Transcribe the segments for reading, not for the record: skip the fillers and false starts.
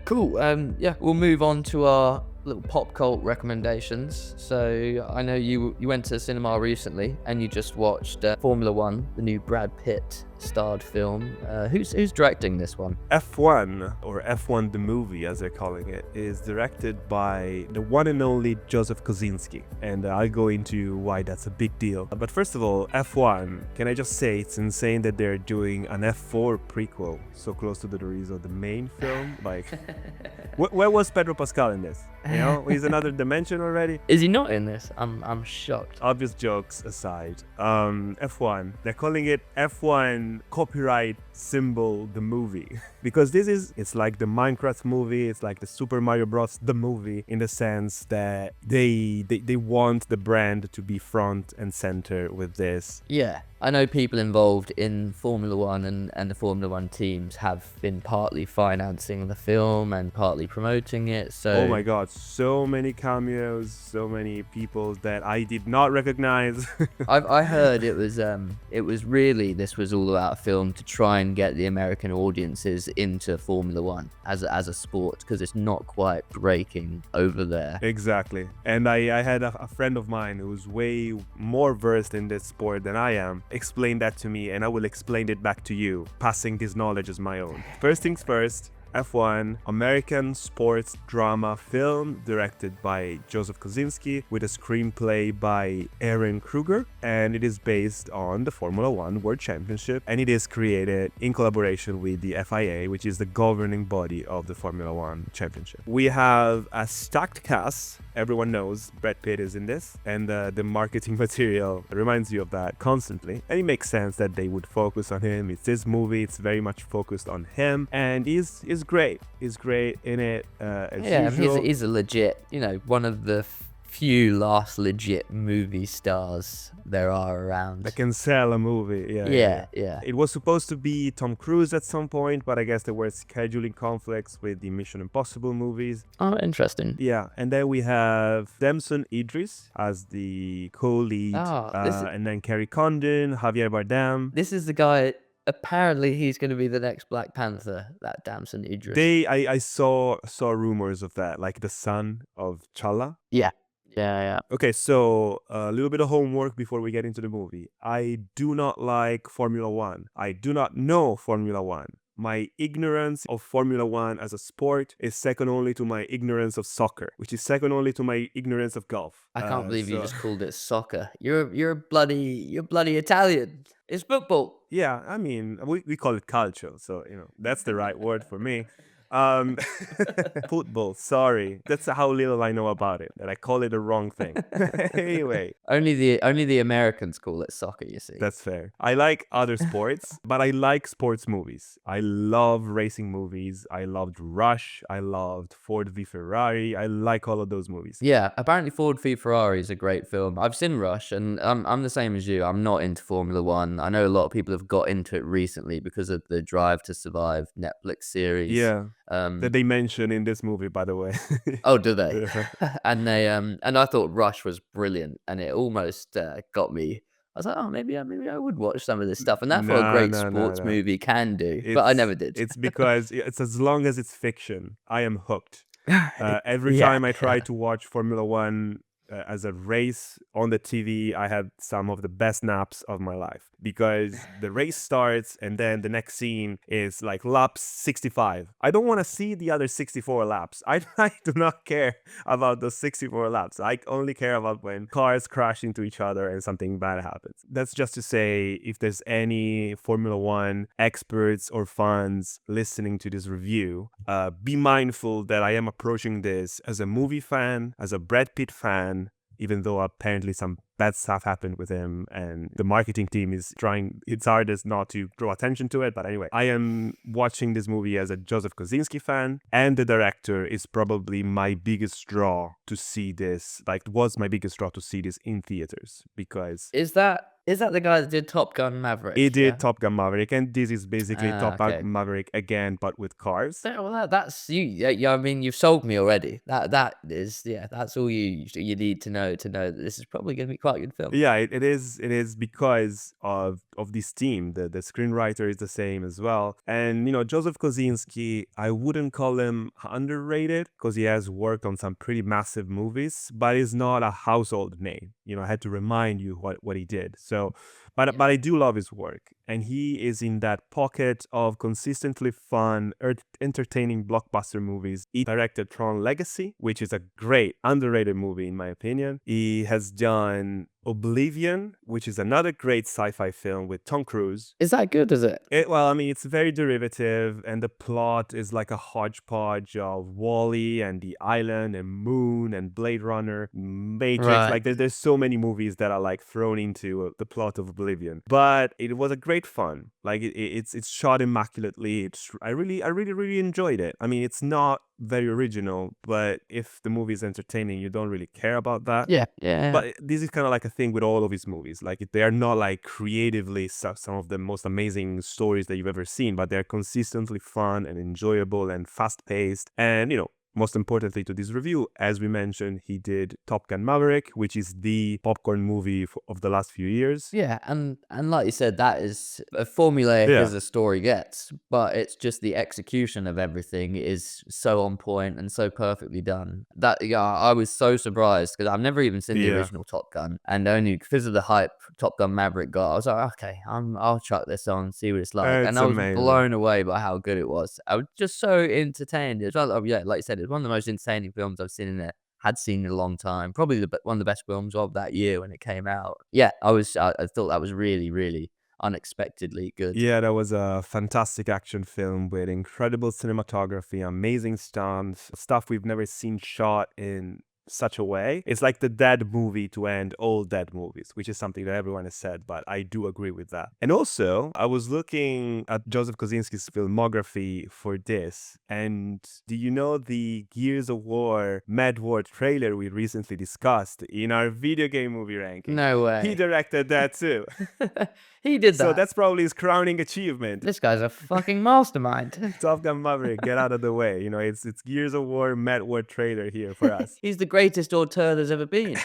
Cool. Yeah, we'll move on to our little pop cult recommendations. So I know you went to the cinema recently and you just watched Formula One, the new Brad Pitt starred film. Who's directing this one? F1, or F1 the movie as they're calling it, is directed by the one and only Joseph Kosinski, and I'll go into why that's a big deal. But first of all, F1, can I just say it's insane that they're doing an F4 prequel so close to the release of the main film? Like, where was Pedro Pascal in this? You know, he's another dimension already. Is he not in this? I'm shocked. Obvious jokes aside, F1, they're calling it F1 copyright symbol the movie because it's like the Minecraft movie, it's like the Super Mario Bros the movie, in the sense that they want the brand to be front and center with this. Yeah, I know people involved in Formula One and the Formula One teams have been partly financing the film and partly promoting it. So oh my god, so many cameos, so many people that I did not recognize. I heard it was really, this was all about a film to try and get the American audiences into Formula One as a sport, because it's not quite breaking over there. Exactly. And I had a friend of mine who was way more versed in this sport than I am explain that to me, and I will explain it back to you, passing this knowledge as my own. First things first, F1, American sports drama film directed by Joseph Kosinski with a screenplay by Aaron Kruger, and it is based on the Formula One World Championship, and it is created in collaboration with the FIA, which is the governing body of the Formula One Championship. We have a stacked cast. Everyone knows Brad Pitt is in this, and the marketing material reminds you of that constantly, and it makes sense that they would focus on him. It's this movie, it's very much focused on him, and he's great. He's great in it, as usual. He's a legit, one of the few last legit movie stars there are around that can sell a movie. Yeah. It was supposed to be Tom Cruise at some point, but I guess there were scheduling conflicts with the Mission Impossible movies. Oh, interesting. Yeah, and then we have Damson Idris as the co-lead, and then Kerry Condon, Javier Bardem. This is the guy. Apparently, he's going to be the next Black Panther, that Damson Idris. I saw rumors of that, like the son of T'Challa. Yeah. Okay, so a little bit of homework before we get into the movie. I do not like Formula One. I do not know Formula One. My ignorance of Formula One as a sport is second only to my ignorance of soccer, which is second only to my ignorance of golf. I can't believe you just called it soccer. You're bloody Italian. It's football. Yeah, I mean, we call it calcio, so that's the right word for me. Football, sorry. That's how little I know about it, that I call it the wrong thing. Anyway. Only the Americans call it soccer, you see. That's fair. I like other sports, but I like sports movies. I love racing movies. I loved Rush. I loved Ford v Ferrari. I like all of those movies. Yeah, apparently Ford v Ferrari is a great film. I've seen Rush, and I'm the same as you. I'm not into Formula One. I know a lot of people have got into it recently because of the Drive to Survive Netflix series. Yeah. That they mention in this movie, by the way. Oh, do they? And they and I thought Rush was brilliant, and it almost got me. I was like, oh, maybe I would watch some of this stuff, and that's what a great sports movie can do. But I never did. It's because it's as long as it's fiction, I am hooked. Every time I try to watch Formula One as a race on the TV, I had some of the best naps of my life, because the race starts and then the next scene is like lap 65. I don't want to see the other 64 laps. I do not care about those 64 laps. I only care about when cars crash into each other and something bad happens. That's just to say, if there's any Formula One experts or fans listening to this review, be mindful that I am approaching this as a movie fan, as a Brad Pitt fan, even though apparently some bad stuff happened with him and the marketing team is trying its hardest not to draw attention to it. But anyway, I am watching this movie as a Joseph Kosinski fan, and the director is probably my biggest draw to see this, was my biggest draw to see this in theaters, because... Is that Is that the guy that did Top Gun Maverick? He did Yeah. Top Gun Maverick, and this is basically Top Gun Okay. Maverick again, but with cars. Well, that's you. Yeah, I mean, you've sold me already. That is, yeah, that's all you need to know that this is probably going to be quite a good film. Yeah, it is. It is because of this team. The screenwriter is the same as well, and Joseph Kosinski. I wouldn't call him underrated because he has worked on some pretty massive movies, but he's not a household name. I had to remind you what he did. So, but Yeah. but I do love his work, and he is in that pocket of consistently fun, entertaining blockbuster movies. He directed Tron Legacy, which is a great underrated movie in my opinion. He has done Oblivion, which is another great sci-fi film with Tom Cruise. Is that good? Is it? Well, I mean, it's very derivative, and the plot is like a hodgepodge of Wall-E and The Island and Moon and Blade Runner, Matrix. Right. Like, there's so many movies that are like thrown into the plot of Oblivion. But it was a great fun. Like, it's shot immaculately. I really enjoyed it. I mean, it's not very original, but if the movie is entertaining, you don't really care about that. Yeah. But this is kind of like a thing with all of his movies. Like, they are not like creatively some of the most amazing stories that you've ever seen, but they're consistently fun and enjoyable and fast-paced. And most importantly to this review, as we mentioned, he did Top Gun Maverick, which is the popcorn movie of the last few years. Yeah, and like you said, that is as formulaic Yeah. as a story gets, but it's just the execution of everything is so on point and so perfectly done. That I was so surprised because I've never even seen the Yeah. original Top Gun, and only because of the hype Top Gun Maverick got, I was like, okay, I'll chuck this on, see what it's like, It's and I was amazing. blown away by how good it was. I was just so entertained. It was like, yeah, like you said, it's one of the most entertaining films I've seen had seen in a long time. Probably one of the best films of that year when it came out. Yeah, I thought that was really, really unexpectedly good. Yeah, that was a fantastic action film with incredible cinematography, amazing stunts, stuff we've never seen shot in such a way. It's like the dead movie to end all dead movies, which is something that everyone has said, but I do agree with that. And also, I was looking at Joseph Kosinski's filmography for this, and do you know the Gears of War Mad War trailer we recently discussed in our video game movie ranking? No way. He directed that too. He did that. So that's probably his crowning achievement. This guy's a fucking mastermind. Top Gun Maverick, get out of the way. It's Gears of War Mad War trailer here for us. He's the greatest auteur there's ever been.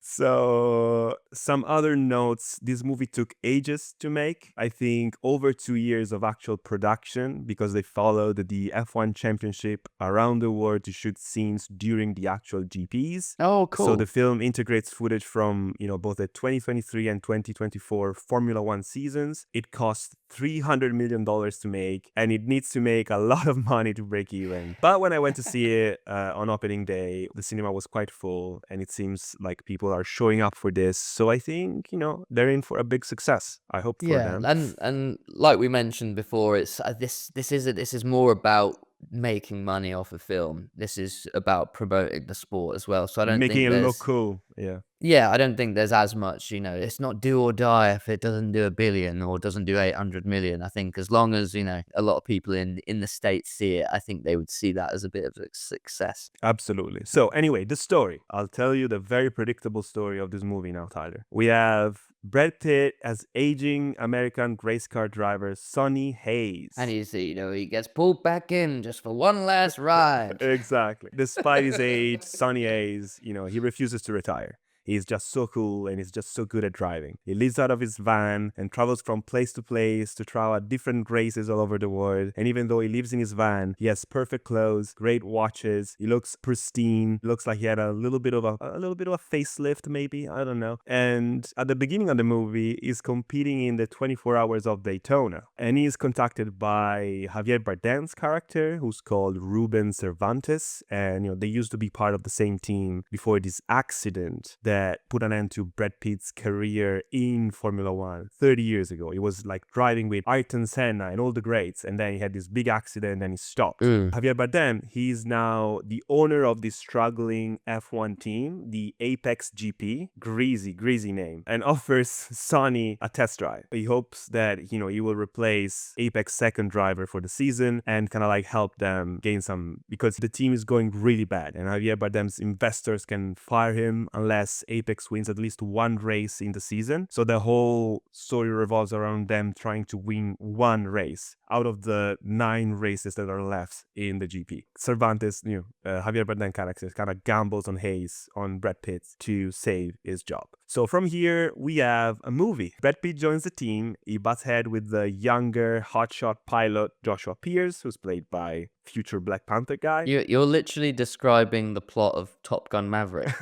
So, some other notes. This movie took ages to make. I think over 2 years of actual production because they followed the F1 championship around the world to shoot scenes during the actual GPs. Oh, cool. So the film integrates footage from, both the 2023 and 2024 Formula One seasons. It cost $300 million to make, and it needs to make a lot of money to break even. But when I went to see it on opening day, the cinema was quite full, and it seems like people are showing up for this. So I think, they're in for a big success. I hope for them. And like we mentioned before, it's this is more about making money off a film. This is about promoting the sport as well. So I don't Making think it there's look cool. Yeah. Yeah, I don't think there's as much, it's not do or die if it doesn't do 1 billion or doesn't do 800 million. I think as long as, a lot of people in the States see it, I think they would see that as a bit of a success. Absolutely. So anyway, the story. I'll tell you the very predictable story of this movie now, Tyler. We have Brad Pitt as aging American race car driver Sonny Hayes. And he gets pulled back in just for one last ride. Exactly. Despite his age, Sonny Hayes, he refuses to retire. He's just so cool and he's just so good at driving. He lives out of his van and travels from place to place to try out different races all over the world. And even though he lives in his van, he has perfect clothes, great watches. He looks pristine. Looks like he had a little bit of a facelift, maybe. I don't know. And at the beginning of the movie, he's competing in the 24 Hours of Daytona. And he's contacted by Javier Bardem's character, who's called Ruben Cervantes. And they used to be part of the same team before this accident that put an end to Brad Pitt's career in Formula One 30 years ago. He was like driving with Ayrton Senna and all the greats, and then he had this big accident and he stopped. Javier Bardem, he's now the owner of this struggling F1 team, the Apex GP, greasy name, and offers Sonny a test drive. He hopes that, he will replace Apex second driver for the season and kind of like help them gain some, because the team is going really bad and Javier Bardem's investors can fire him unless Apex wins at least one race in the season. So the whole story revolves around them trying to win one race out of the 9 races that are left in the GP. Cervantes, Javier Bardem character, kind of gambles on Hayes, on Brad Pitt, to save his job. So from here, we have a movie. Brad Pitt joins the team. He butts head with the younger hotshot pilot Joshua Pierce, who's played by future Black Panther guy. You're literally describing the plot of Top Gun Maverick.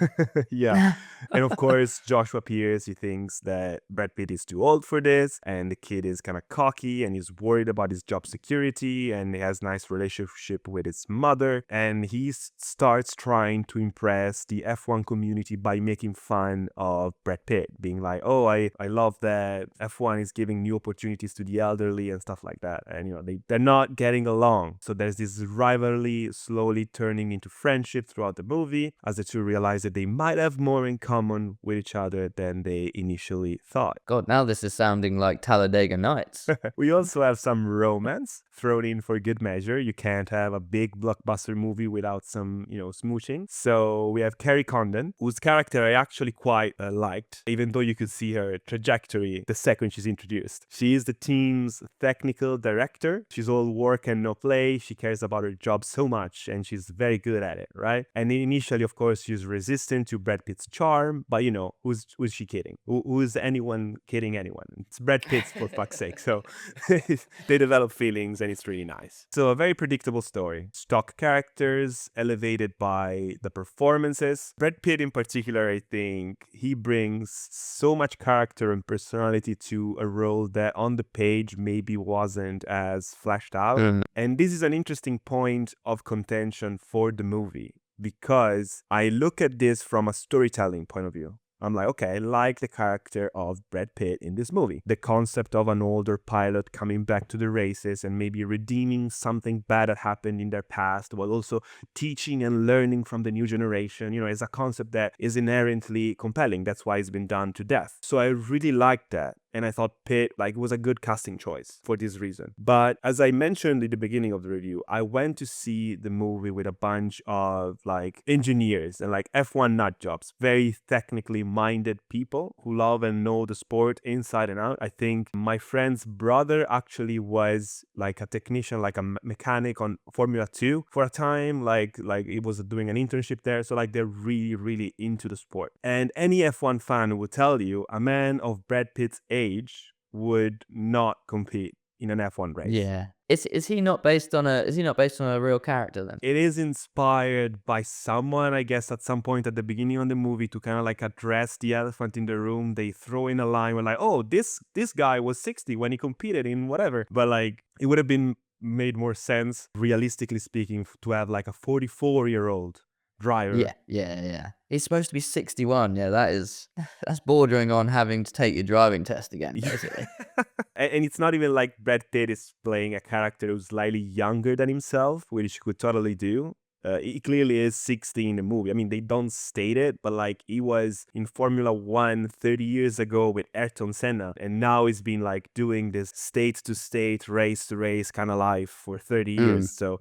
Yeah. And of course, Joshua Pierce, he thinks that Brad Pitt is too old for this, and the kid is kind of cocky and he's worried about his job security, and he has a nice relationship with his mother, and he starts trying to impress the F1 community by making fun of Brad Pitt, being like, oh, I love that F1 is giving new opportunities to the elderly and stuff like that. And they're not getting along. So there's this rivalry slowly turning into friendship throughout the movie, as the two realize that they might have more in common with each other than they initially thought. God, now this is sounding like Talladega Nights. We also have some romance thrown in for good measure. You can't have a big blockbuster movie without some, smooching. So we have Carrie Condon, whose character I actually quite liked, even though you could see her trajectory the second she's introduced. She is the team's technical director. She's all work and no play. She cares about her job so much, and she's very good at it, right? And initially, of course, she's resistant to Brad Pitt's charm, but who's she kidding? Who's anyone kidding anyone? It's Brad Pitt, for fuck's sake. So they develop feelings, and it's really nice. So a very predictable story. Stock characters elevated by the performances. Brad Pitt in particular, I think he brings so much character and personality to a role that on the page maybe wasn't as fleshed out. And this is an interesting point of contention for the movie, because I look at this from a storytelling point of view. I'm like, okay, I like the character of Brad Pitt in this movie. The concept of an older pilot coming back to the races and maybe redeeming something bad that happened in their past, while also teaching and learning from the new generation, is a concept that is inherently compelling. That's why it's been done to death. So I really liked that. And I thought Pitt was a good casting choice for this reason. But as I mentioned at the beginning of the review, I went to see the movie with a bunch of engineers and F1 nut jobs, very technically minded people who love and know the sport inside and out. I think my friend's brother actually was a technician, a mechanic on Formula 2 for a time, he was doing an internship there. So they're really, really into the sport. And any F1 fan would tell you a man of Brad Pitt's age would not compete in an F1 race. Yeah. Is he not based on a real character then? It is inspired by someone, I guess, at some point at the beginning of the movie to kind of address the elephant in the room. They throw in a line where oh, this guy was 60 when he competed in whatever. But it would have been made more sense, realistically speaking, to have a 44-year-old driver. Yeah. He's supposed to be 61. Yeah, that's bordering on having to take your driving test again, basically. And it's not even like Brad Pitt is playing a character who's slightly younger than himself, which he could totally do. He clearly is 60 in the movie. I mean, they don't state it, but he was in Formula 1 30 years ago with Ayrton Senna, and now he's been doing this state-to-state, race-to-race kind of life for 30 years. So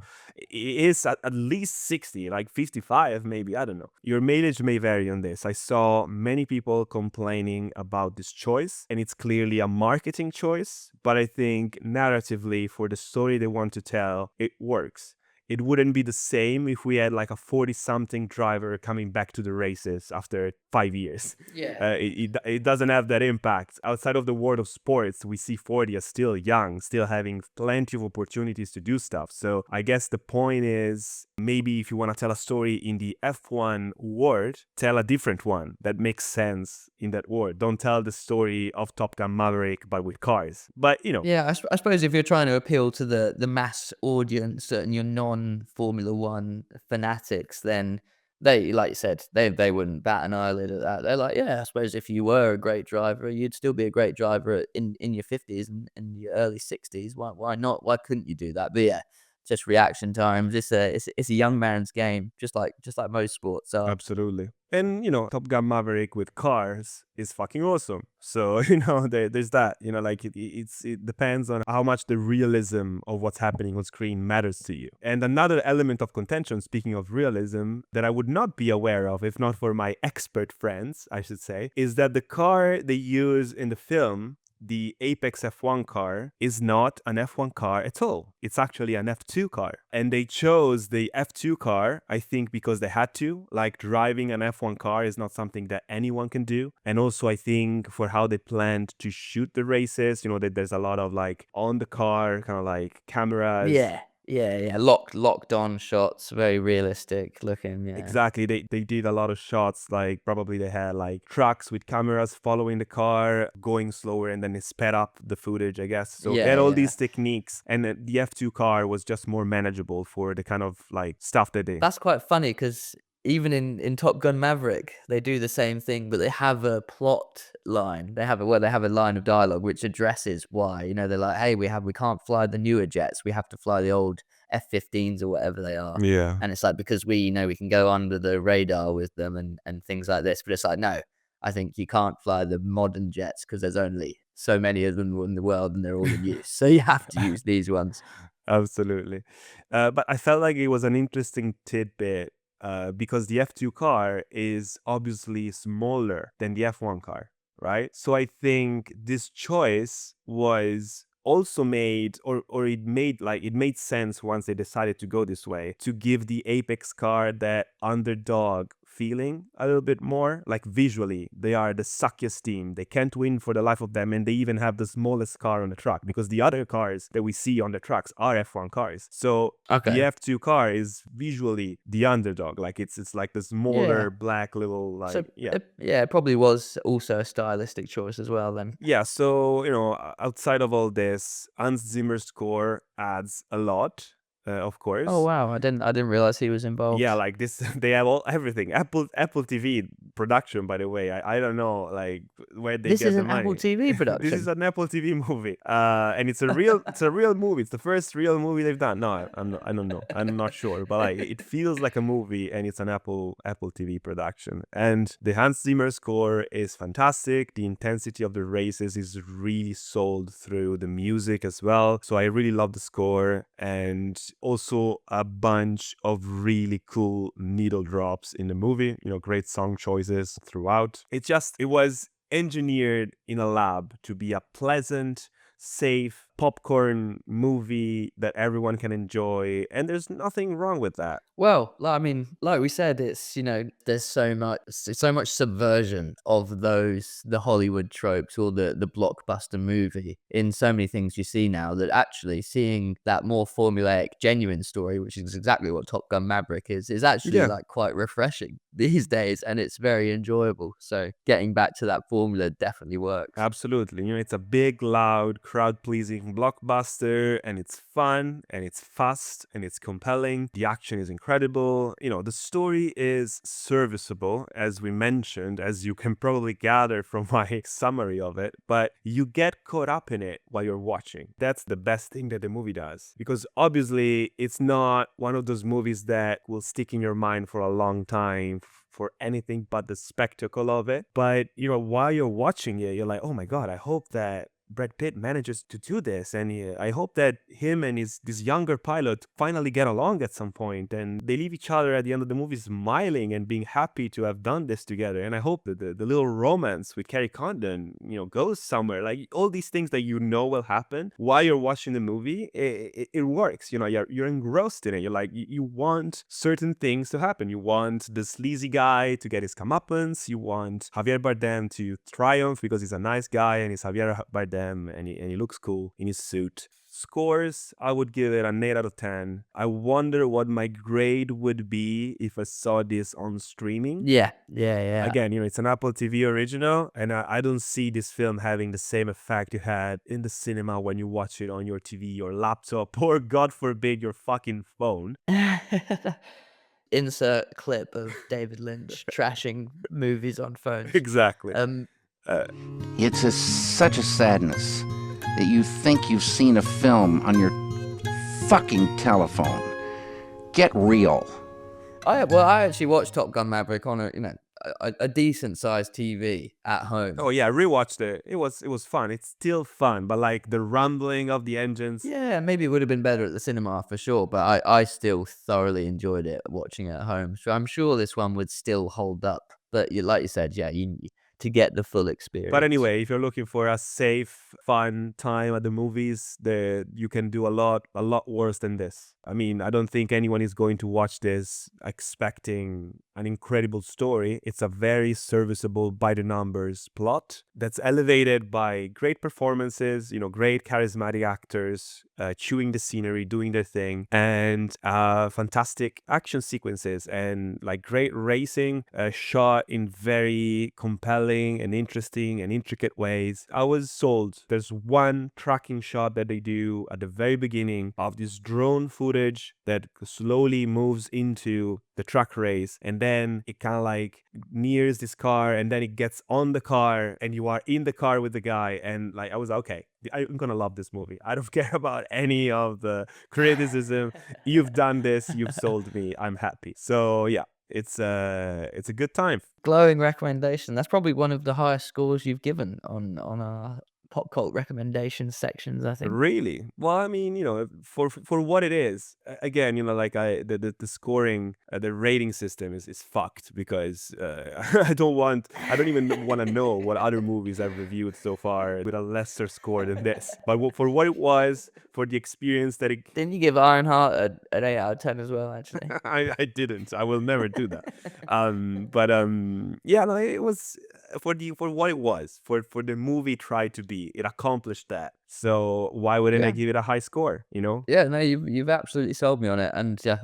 he is at least 60, 55 maybe, I don't know. Your mileage may vary on this. I saw many people complaining about this choice, and it's clearly a marketing choice, but I think narratively, for the story they want to tell, it works. It wouldn't be the same if we had a 40-something driver coming back to the races after 5 years. Yeah. It doesn't have that impact. Outside of the world of sports, we see 40 as still young, still having plenty of opportunities to do stuff. So I guess the point is, maybe if you want to tell a story in the F1 world, tell a different one that makes sense in that world. Don't tell the story of Top Gun Maverick, but with cars. But, Yeah, I suppose if you're trying to appeal to the mass audience and you're non-Formula 1 fanatics, then they, like you said, they wouldn't bat an eyelid at that. They're like, yeah, I suppose if you were a great driver, you'd still be a great driver in your 50s and your early 60s. Why not? Why couldn't you do that? But yeah, just reaction times. It's a young man's game, just like most sports are. Absolutely. And, Top Gun Maverick with cars is fucking awesome. So, there's that, like it depends on how much the realism of what's happening on screen matters to you. And another element of contention, speaking of realism, that I would not be aware of, if not for my expert friends, I should say, is that the car they use in the film, the Apex F1 car, is not an F1 car at all. It's actually an F2 car. And they chose the F2 car, I think, because they had to. Like, driving an F1 car is not something that anyone can do. And also, I think, for how they planned to shoot the races, that there's a lot of, like, on the car, kind of like cameras. Yeah. Locked on shots, very realistic looking. Yeah. Exactly. They did a lot of shots, like probably they had like trucks with cameras following the car, going slower, and then they sped up the footage, I guess. So they had all these techniques, and the F2 car was just more manageable for the kind of like stuff that they... That's quite funny because even in Top Gun Maverick, they do the same thing, but they have a plot line. They have a line of dialogue which addresses why. They're like, hey, we can't fly the newer jets. We have to fly the old F-15s or whatever they are. Yeah. And it's like, because we can go under the radar with them and things like this. But it's like, no, I think you can't fly the modern jets because there's only so many of them in the world and they're all in use. So you have to use these ones. Absolutely. But I felt like it was an interesting tidbit because the F2 car is obviously smaller than the F1 car, right? So I think this choice was also made, or it made sense once they decided to go this way, to give the Apex car that underdog feeling a little bit more. Like, visually, they are the suckiest team. They can't win for the life of them, and they even have the smallest car on the track, because the other cars that we see on the tracks are F1 cars. So the F2 car is visually the underdog. Like, it's like the smaller black little, like... So, it probably was also a stylistic choice as well then. Yeah, so, outside of all this, Hans Zimmer's score adds a lot. Of course. Oh wow, I didn't realize he was involved. Yeah, like this, they have everything. Apple TV production, by the way. I don't know, like, where they get the money. This is an Apple TV production. This is an Apple TV movie, and it's a real movie. It's the first real movie they've done. No, I don't know. I'm not sure, but like, it feels like a movie, and it's an Apple TV production. And the Hans Zimmer score is fantastic. The intensity of the races is really sold through the music as well. So I really love the score, and also a bunch of really cool needle drops in the movie. Great song choices throughout. It was engineered in a lab to be a pleasant, safe popcorn movie that everyone can enjoy, and there's nothing wrong with that. Well, I mean, like we said, it's there's so much subversion of the Hollywood tropes, or the blockbuster movie in so many things you see now, that actually seeing that more formulaic, genuine story, which is exactly what Top Gun Maverick is actually like quite refreshing these days, and it's very enjoyable. So getting back to that formula definitely works. Absolutely. It's a big, loud, crowd-pleasing blockbuster, and it's fun, and it's fast, and it's compelling. The action is incredible. The story is serviceable, as we mentioned, as you can probably gather from my summary of it, but you get caught up in it while you're watching. That's the best thing that the movie does, because obviously it's not one of those movies that will stick in your mind for a long time for anything but the spectacle of it. But while you're watching it, you're like, oh my god, I hope that Brad Pitt manages to do this, and I hope that him and this younger pilot finally get along at some point, and they leave each other at the end of the movie smiling and being happy to have done this together. And I hope that the little romance with Carrie Condon, goes somewhere. Like, all these things that will happen while you're watching the movie, it works. You're engrossed in it. You're like, you want certain things to happen. You want the sleazy guy to get his comeuppance. You want Javier Bardem to triumph because he's a nice guy and he's Javier Bardem. And he looks cool in his suit. Scores, I would give it an 8 out of 10. I wonder what my grade would be if I saw this on streaming. Yeah. Again, it's an Apple TV original, and I don't see this film having the same effect you had in the cinema when you watch it on your TV, your laptop, or God forbid, your fucking phone. Insert clip of David Lynch trashing movies on phones. Exactly. It's such a sadness that you think you've seen a film on your fucking telephone. Get real. I actually watched Top Gun Maverick on a decent sized TV at home. Oh yeah, I rewatched it. It was fun. It's still fun, but like the rumbling of the engines. Yeah, maybe it would have been better at the cinema for sure, but I still thoroughly enjoyed it watching it at home. So I'm sure this one would still hold up. But like you said, yeah, to get the full experience. But anyway, if you're looking for a safe, fun time at the movies, you can do a lot worse than this. I mean, I don't think anyone is going to watch this expecting an incredible story. It's a very serviceable, by the numbers plot that's elevated by great performances, great charismatic actors, chewing the scenery, doing their thing, and fantastic action sequences and like great racing, shot in very compelling and interesting and intricate ways. I was sold. There's one tracking shot that they do at the very beginning of this drone footage that slowly moves into the truck race, and then it kind of like nears this car, and then it gets on the car, and you are in the car with the guy, and like I was okay, I'm gonna love this movie. I don't care about any of the criticism. You've done this, you've sold me, I'm happy. So yeah, it's a good time. Glowing recommendation. That's probably one of the highest scores you've given on our pop cult recommendations sections, I think. Really? Well, I mean, for what it is, again, like the scoring, the rating system is fucked because I don't even want to know what other movies I've reviewed so far with a lesser score than this. But for what it was, for the experience that it... Didn't you give Ironheart an 8 out of 10 as well, actually? I didn't. I will never do that. Yeah, no, it was for what it was, for the movie tried to be. It accomplished that. So why wouldn't I give it a high score? Yeah, no, you've absolutely sold me on it, and yeah,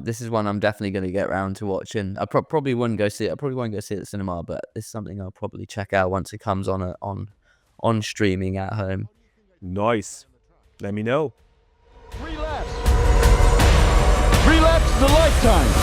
this is one I'm definitely going to get around to watching. I probably wouldn't go see it. I probably won't go see it at the cinema, but it's something I'll probably check out once it comes on streaming at home. Nice. Let me know. 3 laps. 3 laps is a lifetime.